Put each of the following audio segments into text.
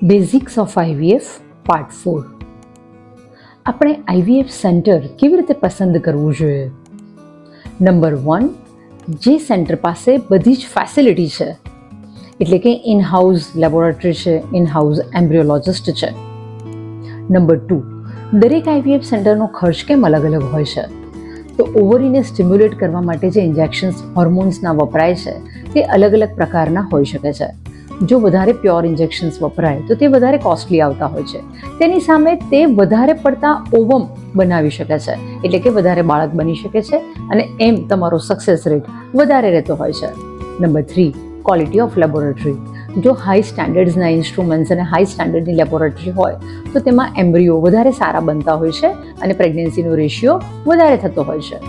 Basics of IVF part 4. આપણે IVF centre કેવી રીતે પસંદ કરવું જોઈએ? નંબર 1, જે સેન્ટર પાસે બધી જ ફેસિલિટી છે, એટલે કે ઇન હાઉસ લેબોરેટરી છે, ઇન હાઉસ એમ્બ્રિયોલોજિસ્ટ છે. નંબર 2, દરેક આઈવીએફ સેન્ટરનો ખર્ચ કેમ અલગ અલગ હોય છે? તો ઓવરીને સ્ટિમ્યુલેટ કરવા માટે જે ઇન્જેક્શન્સ હોર્મોન્સના વપરાય છે તે અલગ અલગ પ્રકારના હોઈ શકે છે. જો વધારે પ્યોર ઇન્જેક્શન્સ વપરાય તો તે વધારે કોસ્ટલી આવતા હોય છે. તેની સામે તે વધારે પડતા ઓવમ બનાવી શકે છે, એટલે કે વધારે બાળક બની શકે છે અને એમ તમારો સક્સેસ રેટ વધારે રહેતો હોય છે. Number 3, quality of laboratory. જો હાઈ સ્ટાન્ડર્ડ્સના ઇન્સ્ટ્રુમેન્ટ્સ અને હાઈ સ્ટાન્ડર્ડની લેબોરેટરી હોય તો તેમાં એમ્બ્રિયો વધારે સારા બનતા હોય છે અને પ્રેગ્નન્સીનો રેશિયો વધારે થતો હોય છે.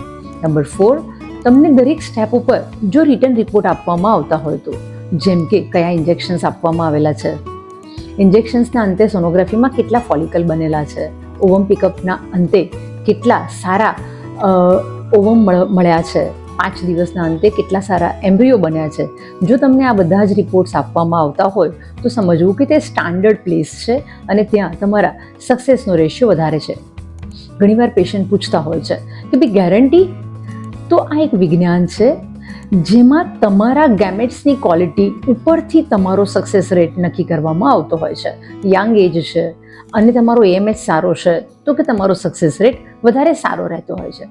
નંબર 4, તમને દરેક સ્ટેપ ઉપર જો રિટર્ન રિપોર્ટ આપવામાં આવતા હોય તો, જેમ કે કયા ઇન્જેક્શન્સ આપવામાં આવેલા છે, ઇન્જેક્શન્સના અંતે સોનોગ્રાફીમાં કેટલા ફોલિકલ બનેલા છે, ઓવમ પિકઅપના અંતે કેટલા સારા ઓવમ મળ્યા છે, 5 દિવસના અંતે કેટલા સારા એમ્બ્રિયો બન્યા છે. જો તમને આ બધા જ રિપોર્ટ્સ આપવામાં આવતા હોય તો સમજવું કે તે સ્ટાન્ડર્ડ પ્લેસ છે અને ત્યાં તમારા સક્સેસનો રેશિયો વધારે છે. ઘણીવાર પેશન્ટ પૂછતા હોય છે કે ભાઈ ગેરંટી? તો આ એક વિજ્ઞાન છે જેમાં તમારા ગેમેટ્સની ક્વોલિટી ઉપરથી તમારો સક્સેસ રેટ નક્કી કરવામાં આવતો હોય છે. યંગ એજ છે અને તમારો એએમએચ સારો છે તો કે તમારો સક્સેસ રેટ વધારે સારો રહેતો હોય છે.